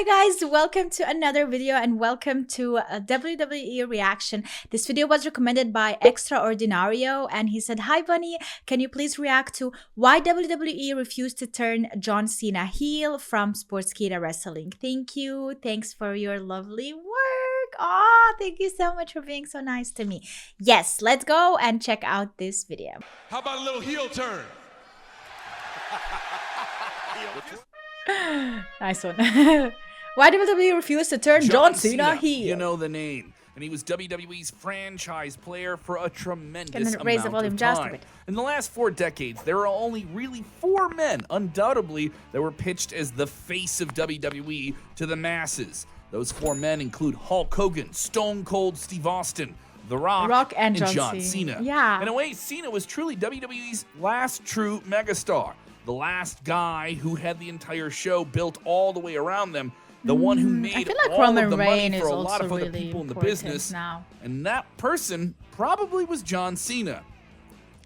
Hi guys, welcome to another video and welcome to a WWE reaction. This video was recommended by Extraordinario and he said, "Hi Bunny, can you please react to why WWE refused to turn John Cena heel from Sportskeeda Wrestling?" Thank you. Thanks for your lovely work. Oh, thank you so much for being so nice to me. Yes, let's go and check out this video. How about a little heel turn? Nice one. Why did WWE refuse to turn John Cena heel? You know the name. And he was WWE's franchise player for a tremendous amount raise the volume of just a time. bit. In the last 4 decades, there are only really 4 men, undoubtedly, that were pitched as the face of WWE to the masses. Those 4 men include Hulk Hogan, Stone Cold Steve Austin, The Rock and John Cena. Yeah. In a way, Cena was truly WWE's last true megastar. The last guy who had the entire show built all the way around them. The one who made I feel like all Roman of the money Reigns for a is lot of also other really people in the important business. now. And that person probably was John Cena.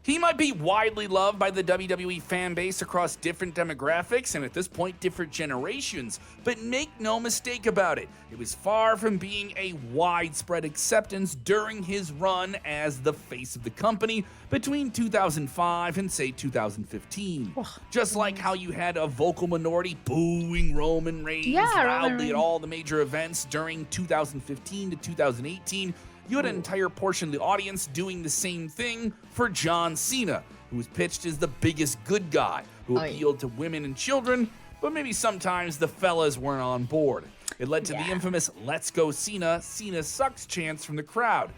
He might be widely loved by the WWE fan base across different demographics and at this point different generations, but make no mistake about it, it was far from being a widespread acceptance during his run as the face of the company between 2005 and say 2015. Just like how you had a vocal minority booing Roman Reigns loudly at all the major events during 2015 to 2018, you had an entire portion of the audience doing the same thing for John Cena, who was pitched as the biggest good guy, who appealed to women and children, but maybe sometimes the fellas weren't on board. It led to the infamous "Let's go Cena, Cena sucks" chants from the crowd,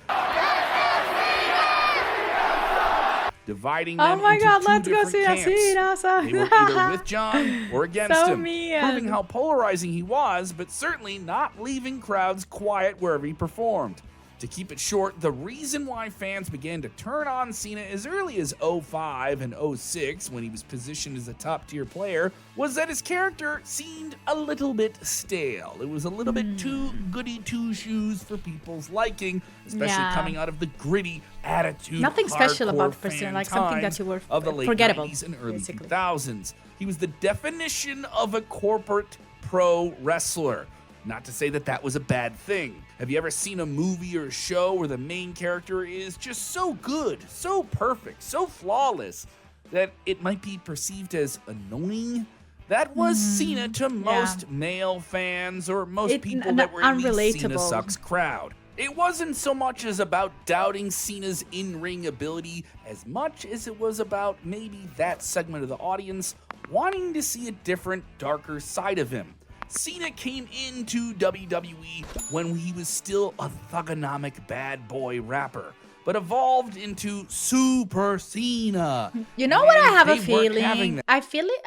dividing them into two different camps. They were either with John or against him, proving how polarizing he was, but certainly not leaving crowds quiet wherever he performed. To keep it short, the reason why fans began to turn on Cena as early as 2005 and 2006, when he was positioned as a top-tier player, was that his character seemed a little bit stale. It was a little bit too goody two-shoes for people's liking, especially coming out of the gritty attitude, nothing special about the person, like something that you were of the late forgettable 90s and early 2000s. He was the definition of a corporate pro wrestler. Not to say that that was a bad thing. Have you ever seen a movie or a show where the main character is just so good, so perfect, so flawless that it might be perceived as annoying? That was Cena to most male fans or most people that were in the Cena sucks crowd. It wasn't so much as about doubting Cena's in-ring ability as much as it was about maybe that segment of the audience wanting to see a different, darker side of him. Cena came into WWE when he was still a thugonomic bad boy rapper, but evolved into Super Cena. You know what I have a feeling? I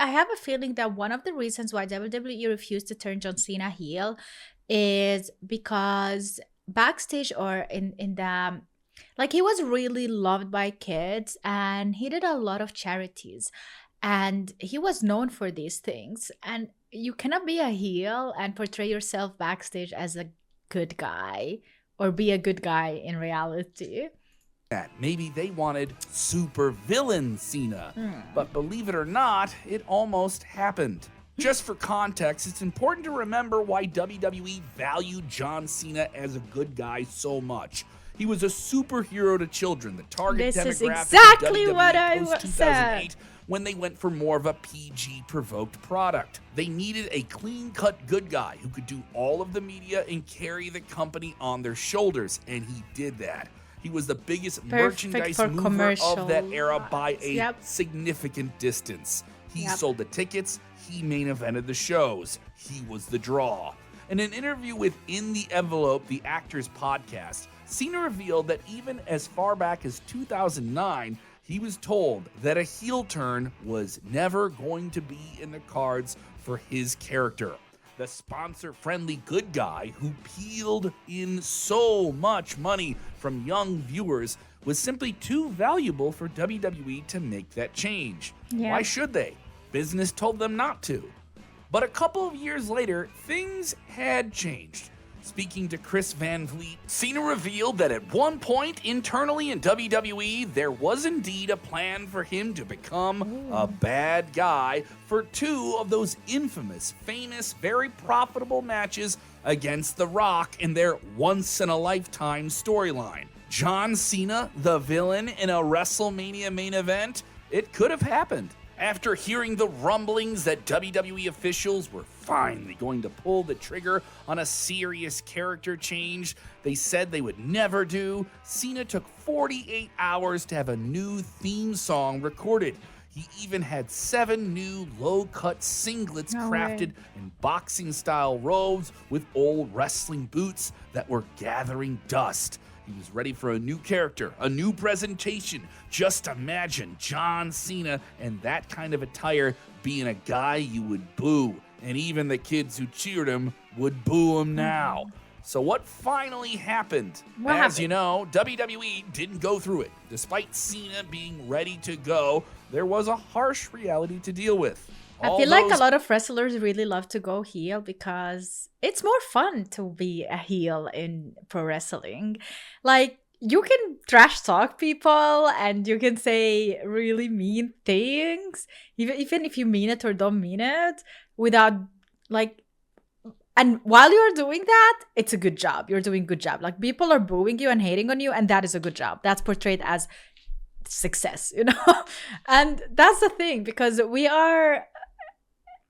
have a feeling that one of the reasons why WWE refused to turn John Cena heel is because backstage or in the like, he was really loved by kids and he did a lot of charities and he was known for these things, and you cannot be a heel and portray yourself backstage as a good guy or be a good guy in reality. Maybe they wanted super villain Cena, but believe it or not, it almost happened. Just for context, it's important to remember why WWE valued John Cena as a good guy so much. He was a superhero to children, the target demographic is exactly of WWE what I post-2008, when they went for more of a PG-provoked product. They needed a clean-cut good guy who could do all of the media and carry the company on their shoulders, and he did that. He was the biggest merchandise mover of that era by a significant distance. He sold the tickets, he main evented the shows, he was the draw. In an interview with In the Envelope, the Actors podcast, Cena revealed that even as far back as 2009, he was told that a heel turn was never going to be in the cards for his character. The sponsor-friendly good guy who peeled in so much money from young viewers was simply too valuable for WWE to make that change. Why should they? Business told them not to. But a couple of years later, things had changed. Speaking to Chris Van Vliet, Cena revealed that at one point internally in WWE, there was indeed a plan for him to become a bad guy for 2 of those infamous, famous, very profitable matches against The Rock in their once-in-a-lifetime storyline. John Cena, the villain in a WrestleMania main event? It could have happened. After hearing the rumblings that WWE officials were finally going to pull the trigger on a serious character change they said they would never do, Cena took 48 hours to have a new theme song recorded. He even had 7 new low-cut singlets crafted in boxing-style robes with old wrestling boots that were gathering dust. He was ready for a new character, a new presentation. Just imagine John Cena and that kind of attire being a guy you would boo. And even the kids who cheered him would boo him now. So what finally happened? As you know, WWE didn't go through it. Despite Cena being ready to go, there was a harsh reality to deal with. I feel like a lot of wrestlers really love to go heel because it's more fun to be a heel in pro wrestling. Like, you can trash talk people and you can say really mean things, even if you mean it or don't mean it, without like. And while you're doing that, it's a good job. You're doing a good job. Like, people are booing you and hating on you, and that is a good job. That's portrayed as success, you know? And that's the thing, because we are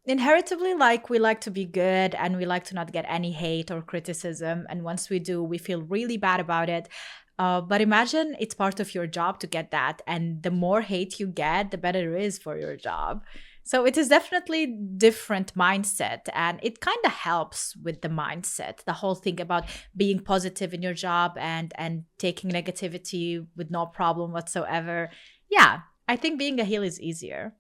inheritably, like, we like to be good and we like to not get any hate or criticism. And once we do, we feel really bad about it. But imagine it's part of your job to get that. And the more hate you get, the better it is for your job. So it is definitely different mindset, and it kind of helps with the mindset, the whole thing about being positive in your job and taking negativity with no problem whatsoever. Yeah, I think being a heel is easier.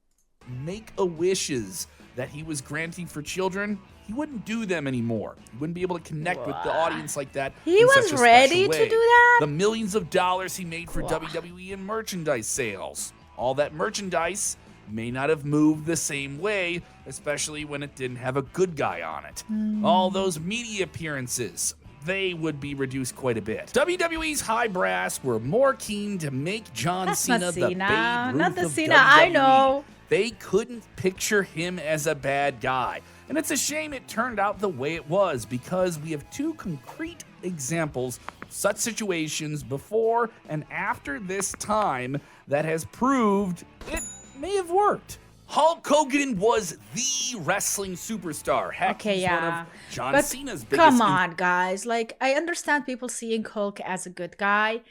Make-a-wishes that he was granting for children, he wouldn't do them anymore. He wouldn't be able to connect with the audience like that. He was ready to do that? The millions of dollars he made for WWE in merchandise sales. All that merchandise may not have moved the same way, especially when it didn't have a good guy on it. All those media appearances, they would be reduced quite a bit. WWE's high brass were more keen to make John Cena the Babe Ruth not the of Cena WWE. I know. They couldn't picture him as a bad guy. And it's a shame it turned out the way it was, because we have 2 concrete examples of such situations before and after this time that has proved it may have worked. Hulk Hogan was the wrestling superstar. Heck, he's one of John Cena's biggest. Come on, guys. Like, I understand people seeing Hulk as a good guy,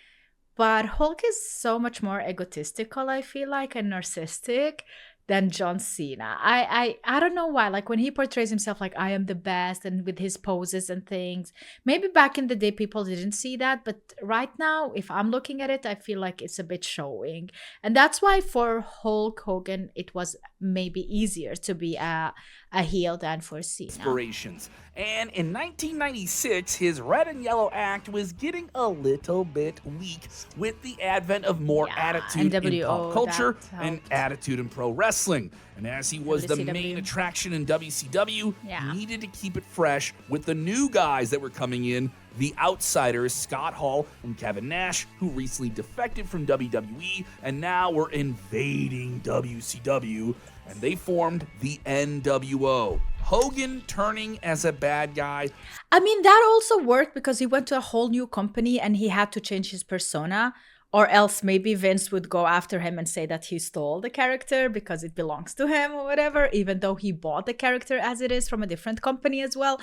but Hulk is so much more egotistical, I feel like, and narcissistic than John Cena. I don't know why. Like, when he portrays himself like, I am the best, and with his poses and things, maybe back in the day people didn't see that, but right now, if I'm looking at it, I feel like it's a bit showing. And that's why for Hulk Hogan, it was maybe easier to be a heel than for Cena. Inspirations. And in 1996, his red and yellow act was getting a little bit weak with the advent of more attitude in pop culture and attitude in pro wrestling. And as he was the main attraction in WCW, he needed to keep it fresh with the new guys that were coming in, the outsiders, Scott Hall and Kevin Nash, who recently defected from WWE and now were invading WCW, and they formed the NWO. Hogan turning as a bad guy. I mean, that also worked because he went to a whole new company and he had to change his persona, or else maybe Vince would go after him and say that he stole the character because it belongs to him or whatever, even though he bought the character as it is from a different company as well.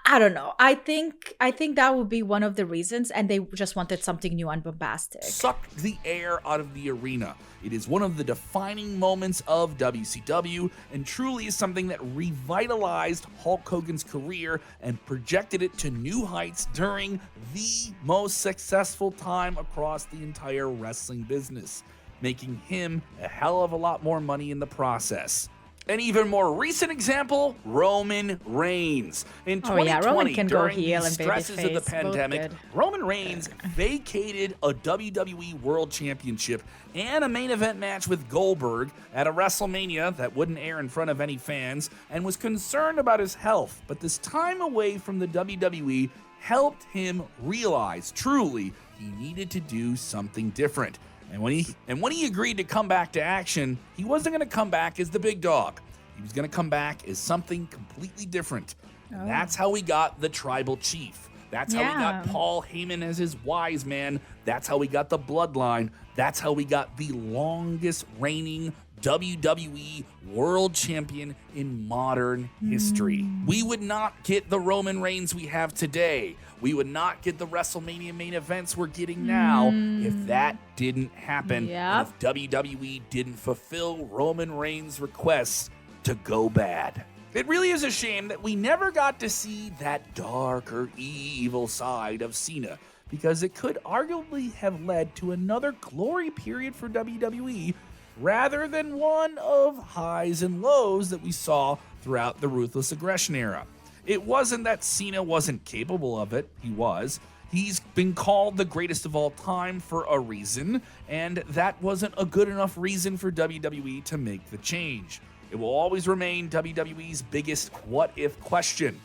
I don't know. I think that would be one of the reasons, and they just wanted something new and bombastic. Sucked the air out of the arena. It is one of the defining moments of WCW, and truly is something that revitalized Hulk Hogan's career and projected it to new heights during the most successful time across the entire wrestling business, making him a hell of a lot more money in the process. An even more recent example, Roman Reigns. In Oh yeah, Roman 2020, can go during heel the and stresses of the babyface, both pandemic, good. Roman Reigns vacated a WWE World Championship and a main event match with Goldberg at a WrestleMania that wouldn't air in front of any fans, and was concerned about his health. But this time away from the WWE helped him realize truly he needed to do something different. And when he agreed to come back to action, he wasn't going to come back as the big dog. He was going to come back as something completely different. And that's how we got the Tribal Chief. That's how we got Paul Heyman as his wise man. That's how we got the Bloodline. That's how we got the longest reigning WWE World Champion in modern history. We would not get the Roman Reigns we have today. We would not get the WrestleMania main events we're getting now if that didn't happen. And if WWE didn't fulfill Roman Reigns' requests to go bad. It really is a shame that we never got to see that dark or evil side of Cena, because it could arguably have led to another glory period for WWE rather than one of highs and lows that we saw throughout the Ruthless Aggression era. It wasn't that Cena wasn't capable of it. He was. He's been called the greatest of all time for a reason, and that wasn't a good enough reason for WWE to make the change. It will always remain WWE's biggest what-if question.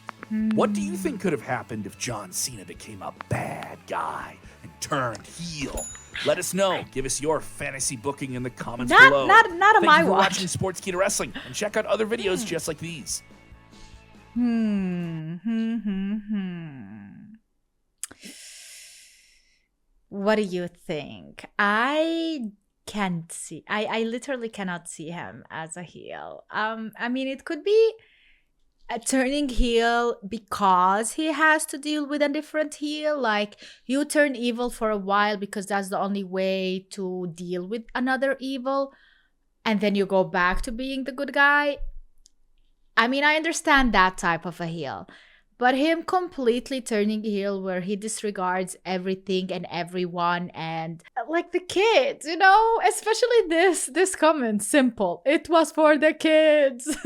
What do you think could have happened if John Cena became a bad guy and turned heel? Let us know. Give us your fantasy booking in the comments below. Not on Thank my you for watch. watching Sportskeeda Wrestling, and check out other videos just like these. What do you think? I can't see. I literally cannot see him as a heel. I mean, it could be a turning heel because he has to deal with a different heel. Like, you turn evil for a while because that's the only way to deal with another evil, and then you go back to being the good guy. I mean, I understand that type of a heel, but him completely turning heel where he disregards everything and everyone and like the kids, you know, especially this comment, simple. It was for the kids.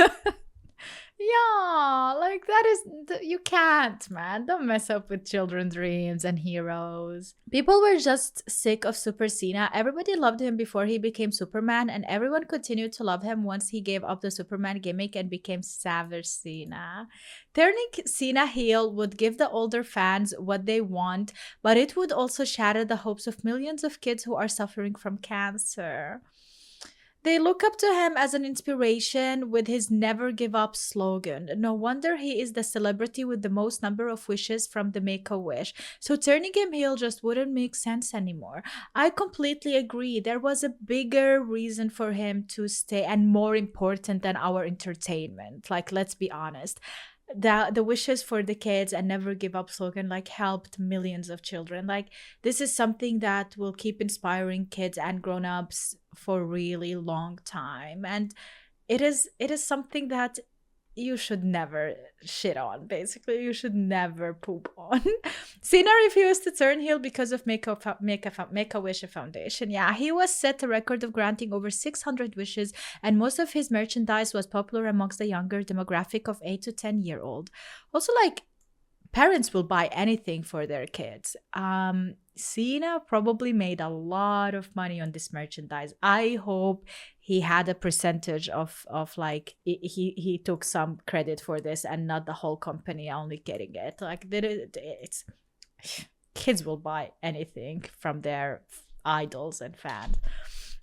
Yeah, like that is, you can't, man. Don't mess up with children's dreams and heroes. People were just sick of Super Cena. Everybody loved him before he became Superman, and everyone continued to love him once he gave up the Superman gimmick and became Savage Cena. Turning Cena heel would give the older fans what they want, but it would also shatter the hopes of millions of kids who are suffering from cancer. They look up to him as an inspiration with his never give up slogan. No wonder he is the celebrity with the most number of wishes from the Make-A-Wish. So turning him heel just wouldn't make sense anymore. I completely agree. There was a bigger reason for him to stay and more important than our entertainment. Like, let's be honest. The wishes for the kids and never give up slogan like helped millions of children. Like, this is something that will keep inspiring kids and grown-ups for a really long time, and it is something that you should never shit on. Basically, you should never poop on. Cena refused to turn heel because of Make-A-Wish Foundation. Yeah, he was set a record of granting over 600 wishes, and most of his merchandise was popular amongst the younger demographic of 8 to 10-year-old. Also, like, parents will buy anything for their kids. Cena probably made a lot of money on this merchandise. I hope he had a percentage of like he took some credit for this and not the whole company only getting it. Like, it's kids will buy anything from their idols and fans.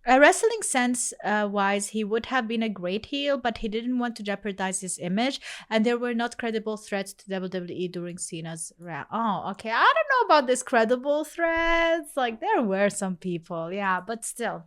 Wrestling sense wise, he would have been a great heel, but he didn't want to jeopardize his image, and there were not credible threats to WWE during Cena's reign. Oh, okay. I don't know about this credible threats. Like, there were some people, yeah, but still.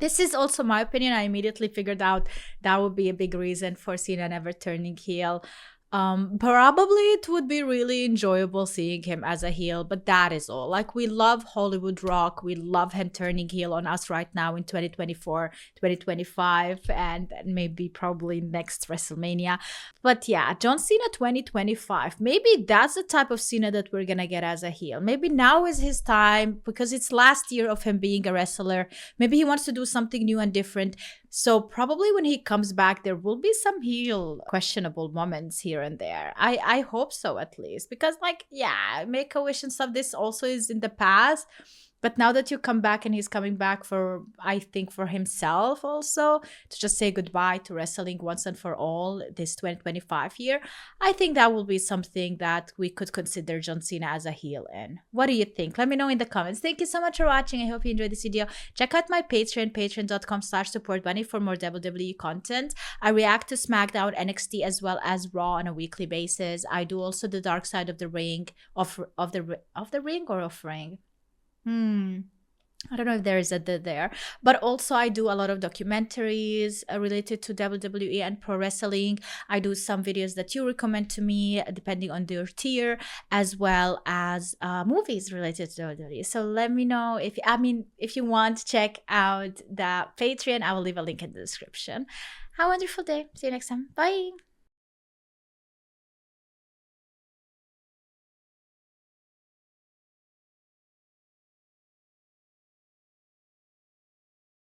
This is also my opinion. I immediately figured out that would be a big reason for Cena never turning heel. Probably it would be really enjoyable seeing him as a heel, but that is all. Like, we love Hollywood Rock. We love him turning heel on us right now in 2024, 2025, and maybe probably next WrestleMania. But yeah, John Cena 2025. Maybe that's the type of Cena that we're gonna get as a heel. Maybe now is his time because it's last year of him being a wrestler. Maybe he wants to do something new and different. So probably when he comes back, there will be some heel questionable moments here and there. I hope so, at least, because like, yeah, Make a Wish and stuff. This also is in the past. But now that you come back and he's coming back for, I think, for himself also, to just say goodbye to wrestling once and for all this 2025 year, I think that will be something that we could consider John Cena as a heel in. What do you think? Let me know in the comments. Thank you so much for watching. I hope you enjoyed this video. Check out my Patreon, patreon.com/supportbunny for more WWE content. I react to SmackDown, NXT, as well as Raw on a weekly basis. I do also the Dark Side of the Ring, of the ring or of ring. I don't know if there is a the there, but also I do a lot of documentaries related to WWE and pro wrestling. I do some videos that you recommend to me depending on your tier, as well as movies related to WWE. So let me know if you want, check out the Patreon. I will leave a link in the description. Have a wonderful day. See you next time. Bye.